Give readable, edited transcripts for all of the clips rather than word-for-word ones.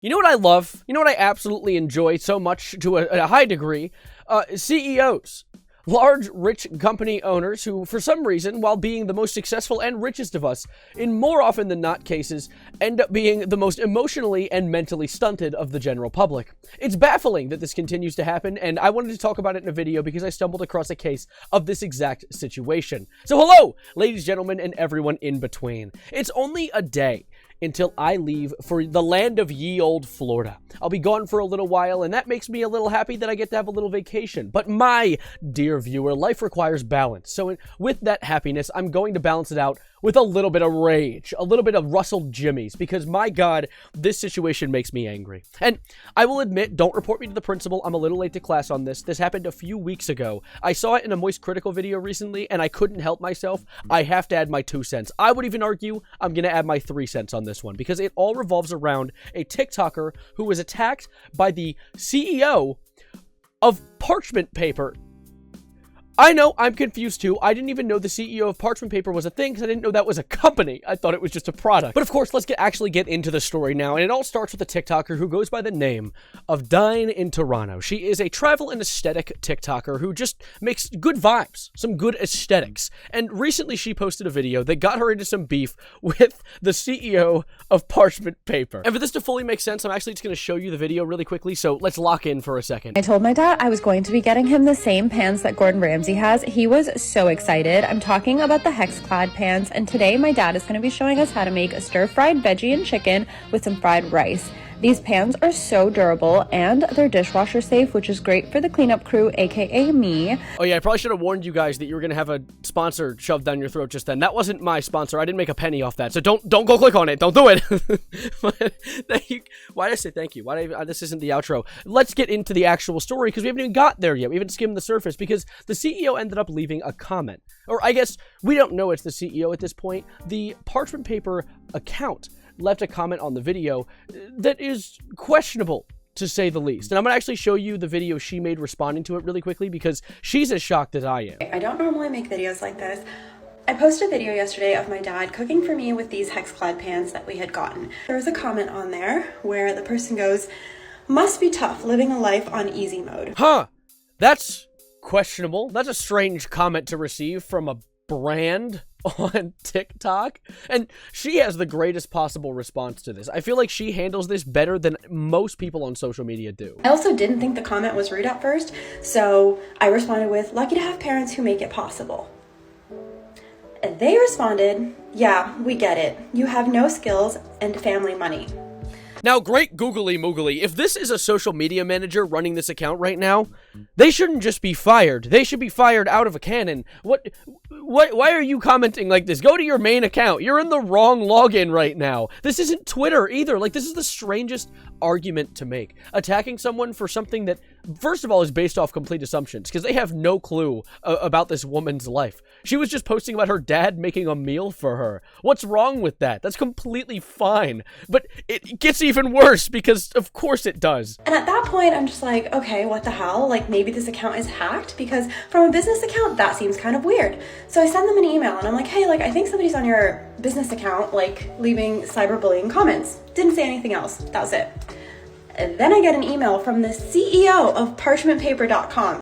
You know what I love? You know what I absolutely enjoy so much to a high degree? CEOs. Large, rich company owners who, for some reason, while being the most successful and richest of us, in more often than not cases, end up being the most emotionally and mentally stunted of the general public. It's baffling that this continues to happen, and I wanted to talk about it in a video because I stumbled across a case of this exact situation. So hello, ladies, gentlemen, and everyone in between. It's only a day until I leave for the land of ye old Florida. I'll be gone for a little while, and that makes me a little happy that I get to have a little vacation. But my dear viewer, life requires balance. So with that happiness, I'm going to balance it out with a little bit of rage, a little bit of rustled jimmies, because my God, this situation makes me angry. And I will admit, don't report me to the principal. I'm a little late to class on this. This happened a few weeks ago. I saw it in a Moist Critical video recently, and I couldn't help myself. I have to add my 2 cents. I would even argue I'm going to add my 3 cents on this one, because it all revolves around a TikToker who was attacked by the CEO of Parchment Paper. I know, I'm confused too. I didn't even know the CEO of Parchment Paper was a thing because I didn't know that was a company. I thought it was just a product. But of course, let's actually get into the story now. And it all starts with a TikToker who goes by the name of Dine in Toronto. She is a travel and aesthetic TikToker who just makes good vibes, some good aesthetics. And recently she posted a video that got her into some beef with the CEO of Parchment Paper. And for this to fully make sense, I'm actually just going to show you the video really quickly. So let's lock in for a second. I told my dad I was going to be getting him the same pants that Gordon Ramsay has. He was so excited. I'm talking about the Hex-Clad pants, and today my dad is going to be showing us how to make a stir-fried veggie and chicken with some fried rice. These pans are so durable, and they're dishwasher safe, which is great for the cleanup crew, aka me. Oh yeah, I probably should have warned you guys that you were going to have a sponsor shoved down your throat just then. That wasn't my sponsor. I didn't make a penny off that, so don't go click on it. Don't do it. Thank you. Why did I say thank you? This isn't the outro. Let's get into the actual story, because we haven't even got there yet. We haven't skimmed the surface, because the CEO ended up leaving a comment. Or I guess we don't know it's the CEO at this point. The Parchment Paper account left a comment on the video that is questionable, to say the least. And I'm going to actually show you the video she made responding to it really quickly, because she's as shocked as I am. I don't normally make videos like this. I posted a video yesterday of my dad cooking for me with these Hex-Clad pans that we had gotten. There was a comment on there where the person goes, "Must be tough living a life on easy mode." Huh. That's questionable. That's a strange comment to receive from a brand on TikTok, and she has the greatest possible response to this. I feel like she handles this better than most people on social media do. I also didn't think the comment was rude at first, so I responded with, "Lucky to have parents who make it possible." And they responded, "Yeah, we get it. You have no skills and family money." Now, great googly moogly, if this is a social media manager running this account right now, they shouldn't just be fired. They should be fired out of a cannon. Why are you commenting like this? Go to your main account. You're in the wrong login right now. This isn't Twitter either. Like, this is the strangest argument to make. Attacking someone for something that, first of all, is based off complete assumptions, because they have no clue about this woman's life. She was just posting about her dad making a meal for her. What's wrong with that? That's completely fine. But it gets even worse, because of course it does. And at that point, I'm just like, okay, what the hell? Like, maybe this account is hacked, because from a business account, that seems kind of weird. So I send them an email and I'm like, hey, like, I think somebody's on your business account, like, leaving cyberbullying comments. Didn't say anything else. That was it. And then I get an email from the CEO of parchmentpaper.com.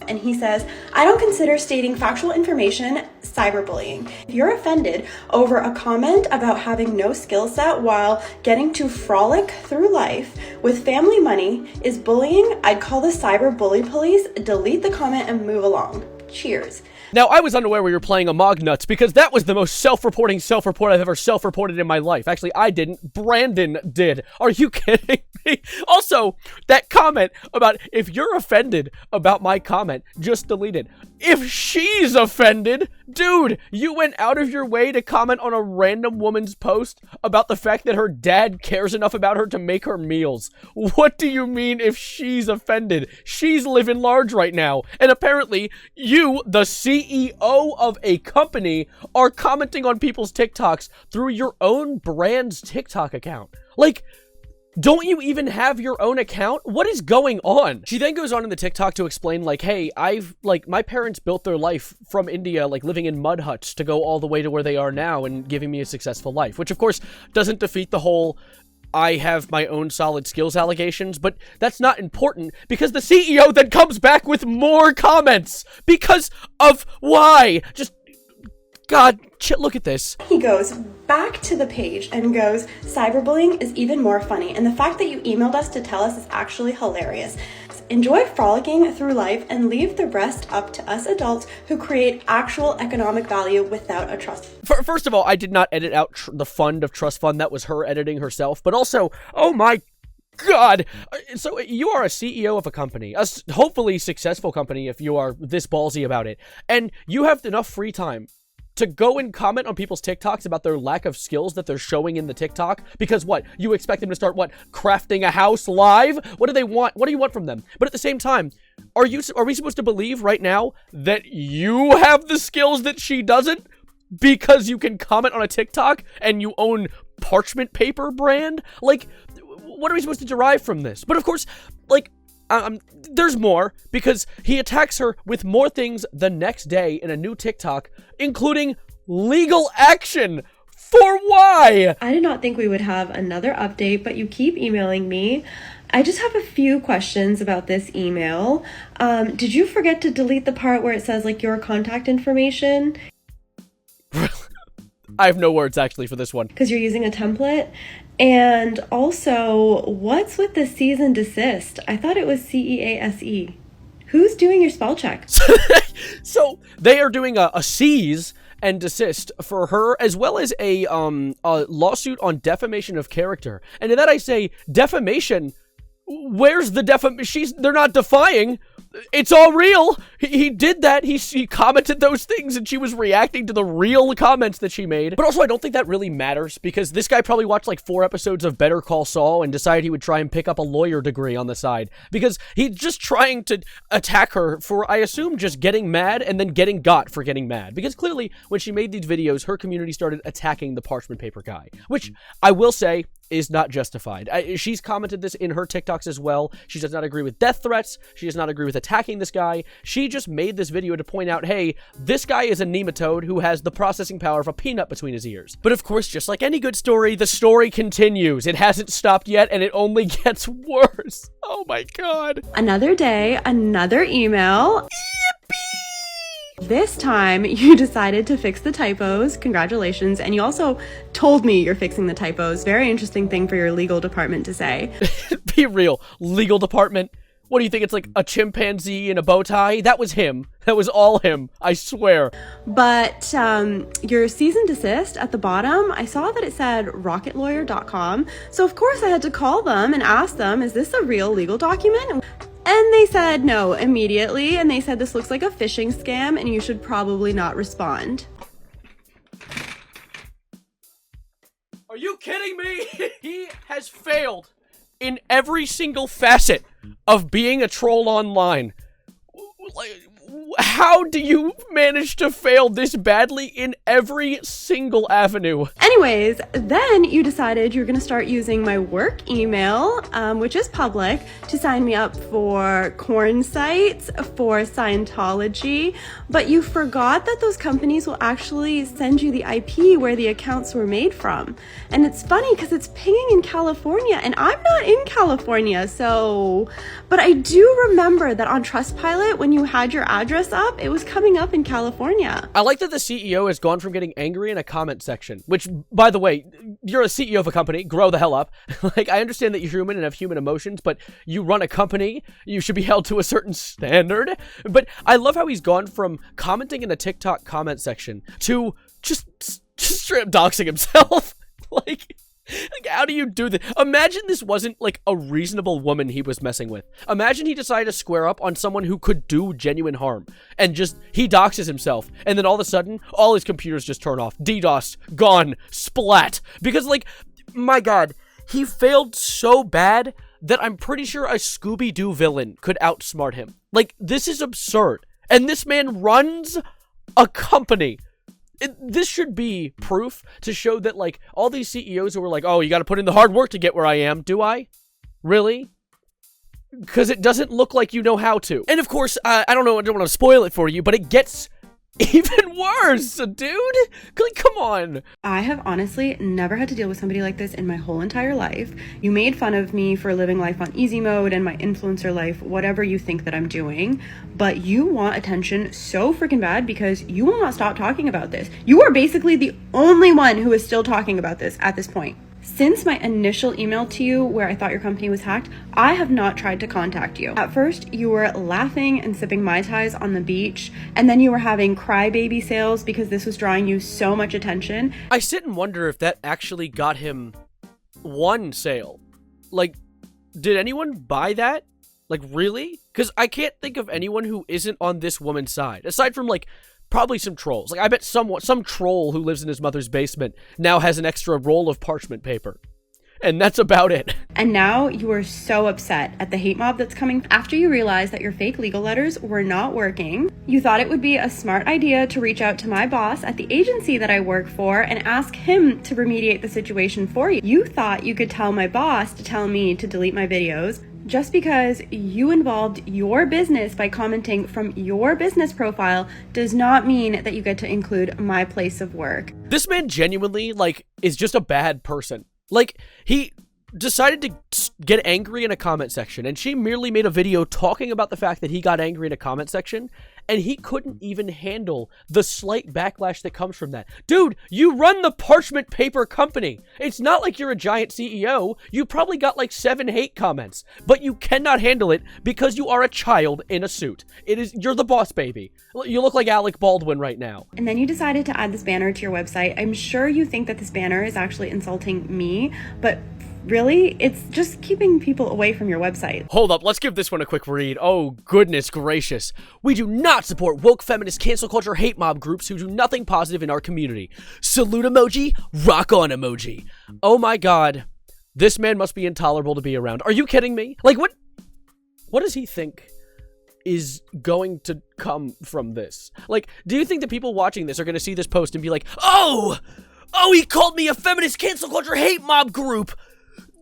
And he says, "I don't consider stating factual information cyberbullying. If you're offended over a comment about having no skill set while getting to frolic through life with family money is bullying, I'd call the cyber bully police, delete the comment, and move along. Cheers." Now, I was unaware we were playing Amog Nuts, because that was the most self-reporting self-report I've ever self-reported in my life. Actually, I didn't. Brandon did. Are you kidding me? Also, that comment about if you're offended about my comment, just delete it. If she's offended, dude, you went out of your way to comment on a random woman's post about the fact that her dad cares enough about her to make her meals. What do you mean if she's offended? She's living large right now. And apparently, you, the CEO of a company, are commenting on people's TikToks through your own brand's TikTok account. Like, don't you even have your own account? What is going on? She then goes on in the TikTok to explain, like, hey, my parents built their life from India, like, living in mud huts to go all the way to where they are now and giving me a successful life, which, of course, doesn't defeat the whole I have my own solid skills allegations, but that's not important because the CEO then comes back with more comments because of why. Just, God, look at this. He goes back to the page and goes, cyberbullying is even more funny, and the fact that you emailed us to tell us is actually hilarious. Enjoy frolicking through life and leave the rest up to us adults who create actual economic value without a trust. First of all, I did not edit out the fund of Trust Fund. That was her editing herself. But also, oh my God. So you are a CEO of a company, a hopefully successful company if you are this ballsy about it. And you have enough free time to go and comment on people's TikToks about their lack of skills that they're showing in the TikTok, because what? You expect them to start, what, crafting a house live? What do they want? What do you want from them? But at the same time, are we supposed to believe right now that you have the skills that she doesn't because you can comment on a TikTok and you own parchment paper brand? Like, what are we supposed to derive from this? But of course, like, there's more, because he attacks her with more things the next day in a new TikTok, including legal action. For why? I did not think we would have another update, but you keep emailing me. I just have a few questions about this email. Did you forget to delete the part where it says, like, your contact information? I have no words, actually, for this one. Because you're using a template? And also, what's with the cease and desist? I thought it was CEASE. Who's doing your spell check? So they are doing a cease and desist for her, as well as a lawsuit on defamation of character. And to that I say, defamation. Where's the defamation? They're not defying. It's all real. He did that. He commented those things, and she was reacting to the real comments that she made. But also, I don't think that really matters, because this guy probably watched like 4 episodes of Better Call Saul and decided he would try and pick up a lawyer degree on the side, because he's just trying to attack her for, I assume, just getting mad and then getting got for getting mad. Because clearly, when she made these videos, her community started attacking the parchment paper guy, which I will say is not justified. She's commented this in her TikToks as well. She does not agree with death threats. She does not agree with attacking this guy. She just made this video to point out, hey, this guy is a nematode who has the processing power of a peanut between his ears. But of course, just like any good story, the story continues. It hasn't stopped yet, and it only gets worse. Oh my God. Another day, another email. Yippee! This time, you decided to fix the typos. Congratulations. And you also told me you're fixing the typos. Very interesting thing for your legal department to say. Be real. Legal department? What do you think? It's like a chimpanzee in a bow tie? That was him. That was all him. I swear. But your cease and desist at the bottom, I saw that it said rocketlawyer.com. So of course I had to call them and ask them, is this a real legal document? And they said no immediately, and they said this looks like a phishing scam and you should probably not respond. Are you kidding me? He has failed in every single facet of being a troll online. Like, how do you manage to fail this badly in every single avenue? Anyways, then you decided you're going to start using my work email, which is public, to sign me up for corn sites, for Scientology, but you forgot that those companies will actually send you the IP where the accounts were made from. And it's funny because it's pinging in California, and I'm not in California, so... But I do remember that on Trustpilot, when you had your address up, it was coming up in California. I like that the CEO has gone from getting angry in a comment section, which, by the way, you're a CEO of a company, grow the hell up. Like, I understand that you're human and have human emotions, but you run a company, you should be held to a certain standard. But I love how he's gone from commenting in a TikTok comment section to just straight up doxing himself. Like, how do you do this? Imagine this wasn't, like, a reasonable woman he was messing with. Imagine he decided to square up on someone who could do genuine harm. And just, he doxes himself. And then all of a sudden, all his computers just turn off. DDoS. Gone. Splat. Because, like, my God, he failed so bad that I'm pretty sure a Scooby-Doo villain could outsmart him. Like, this is absurd. And this man runs a company. This should be proof to show that, like, all these CEOs who were like, oh, you got to put in the hard work to get where I am. Do I? Really? Because it doesn't look like you know how to. And of course, I don't want to spoil it for you, but it gets Even worse, dude. Like, come on. I have honestly never had to deal with somebody like this in my whole entire life. You made fun of me for living life on easy mode and my influencer life, whatever you think that I'm doing, but you want attention so freaking bad because you will not stop talking about this. You are basically the only one who is still talking about this at this point. Since my initial email to you where I thought your company was hacked, I have not tried to contact you. At first, you were laughing and sipping Mai Tais on the beach, and then you were having crybaby sales because this was drawing you so much attention. I sit and wonder if that actually got him one sale. Like, did anyone buy that? Like, really? Because I can't think of anyone who isn't on this woman's side, aside from, like, probably some trolls. Like, I bet some troll who lives in his mother's basement now has an extra roll of parchment paper. And that's about it. And now you are so upset at the hate mob that's coming after you realize that your fake legal letters were not working. You thought it would be a smart idea to reach out to my boss at the agency that I work for and ask him to remediate the situation for you. You thought you could tell my boss to tell me to delete my videos. Just because you involved your business by commenting from your business profile does not mean that you get to include my place of work. This man genuinely, like, is just a bad person. Like, he decided to get angry in a comment section, and she merely made a video talking about the fact that he got angry in a comment section, and he couldn't even handle the slight backlash that comes from that. Dude, you run the parchment paper company. It's not like you're a giant CEO. You probably got like 7 hate comments, but you cannot handle it because you are a child in a suit. You're the boss baby. You look like Alec Baldwin right now. And then you decided to add this banner to your website. I'm sure you think that this banner is actually insulting me, but really, it's just keeping people away from your website. Hold up, let's give this one a quick read. Oh, goodness gracious. We do not support woke, feminist, cancel culture, hate mob groups who do nothing positive in our community. Salute emoji, rock on emoji. Oh my god. This man must be intolerable to be around. Are you kidding me? Like, what does he think is going to come from this? Like, do you think that people watching this are going to see this post and be like, oh, he called me a feminist, cancel culture, hate mob group.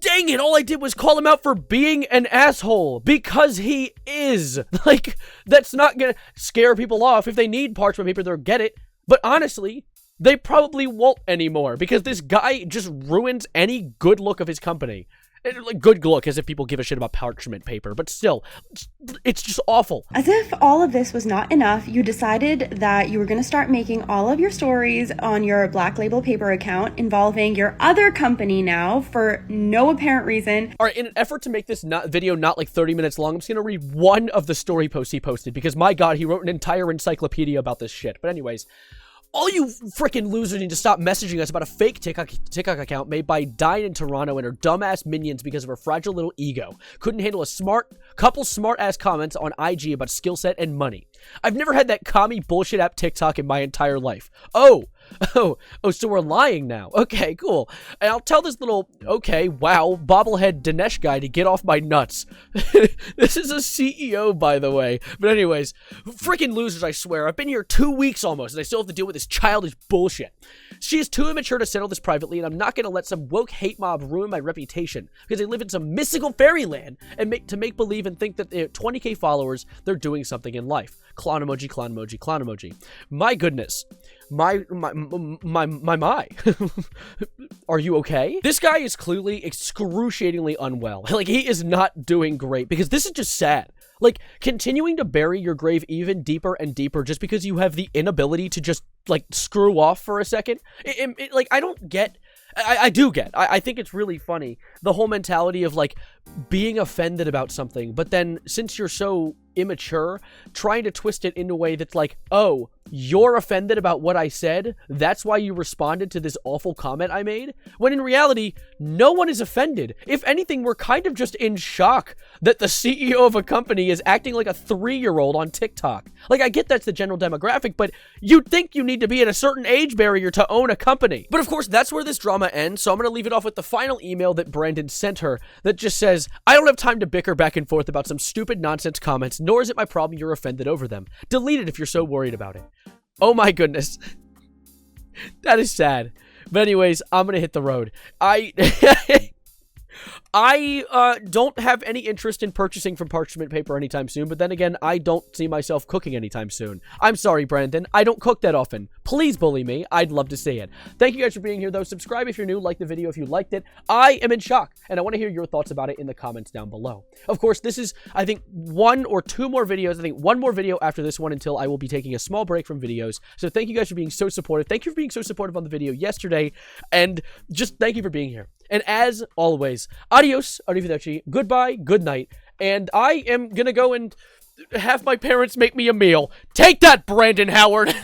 Dang it, all I did was call him out for being an asshole, because he is. Like, that's not gonna scare people off. If they need parchment paper, they'll get it. But honestly, they probably won't anymore, because this guy just ruins any good look of his company. Like, good look, as if people give a shit about parchment paper, but still, it's just awful. As if all of this was not enough, you decided that you were going to start making all of your stories on your Black Label Paper account involving your other company now for no apparent reason. All right, in an effort to make this video not like 30 minutes long, I'm just going to read one of the story posts he posted, because my god, he wrote an entire encyclopedia about this shit. But anyways, all you freaking losers need to stop messaging us about a fake TikTok account made by Dine in Toronto and her dumbass minions because of her fragile little ego. Couldn't handle a couple smart-ass comments on IG about skill set and money. I've never had that commie bullshit app TikTok in my entire life. Oh, so we're lying now. Okay, cool. And I'll tell this little, okay, wow, bobblehead Dinesh guy to get off my nuts. This is a CEO, by the way. But anyways, freaking losers, I swear. I've been here 2 weeks almost, and I still have to deal with this childish bullshit. She is too immature to settle this privately, and I'm not going to let some woke hate mob ruin my reputation, because they live in some mystical fairyland and make believe and think that they have 20k followers, they're doing something in life. Clown emoji, clown emoji, clown emoji. My goodness. My. Are you okay? This guy is clearly excruciatingly unwell. Like, he is not doing great, because this is just sad. Like, continuing to bury your grave even deeper and deeper just because you have the inability to just, like, screw off for a second. Like, I don't get... I do get. I think it's really funny, the whole mentality of, like, being offended about something, but then, since you're so immature, trying to twist it in a way that's like, oh, you're offended about what I said, that's why you responded to this awful comment I made, when in reality, no one is offended. If anything, we're kind of just in shock that the CEO of a company is acting like a 3-year-old on TikTok. Like, I get that's the general demographic, but you'd think you need to be at a certain age barrier to own a company. But of course, that's where this drama ends, so I'm gonna leave it off with the final email that Brandon sent her that just says, I don't have time to bicker back and forth about some stupid nonsense comments, nor is it my problem you're offended over them. Delete it if you're so worried about it. Oh my goodness. That is sad. But anyways, I'm gonna hit the road. I don't have any interest in purchasing from parchment paper anytime soon, but then again, I don't see myself cooking anytime soon. I'm sorry, Brandon. I don't cook that often. Please bully me. I'd love to see it. Thank you guys for being here, though. Subscribe if you're new. Like the video if you liked it. I am in shock, and I want to hear your thoughts about it in the comments down below. Of course, this is, I think, one or two more videos. I think one more video after this one until I will be taking a small break from videos. So thank you guys for being so supportive. Thank you for being so supportive on the video yesterday, and just thank you for being here. And as always, adios, arrivederci, goodbye, good night, and I am gonna go and have my parents make me a meal. Take that, Brandon Howard!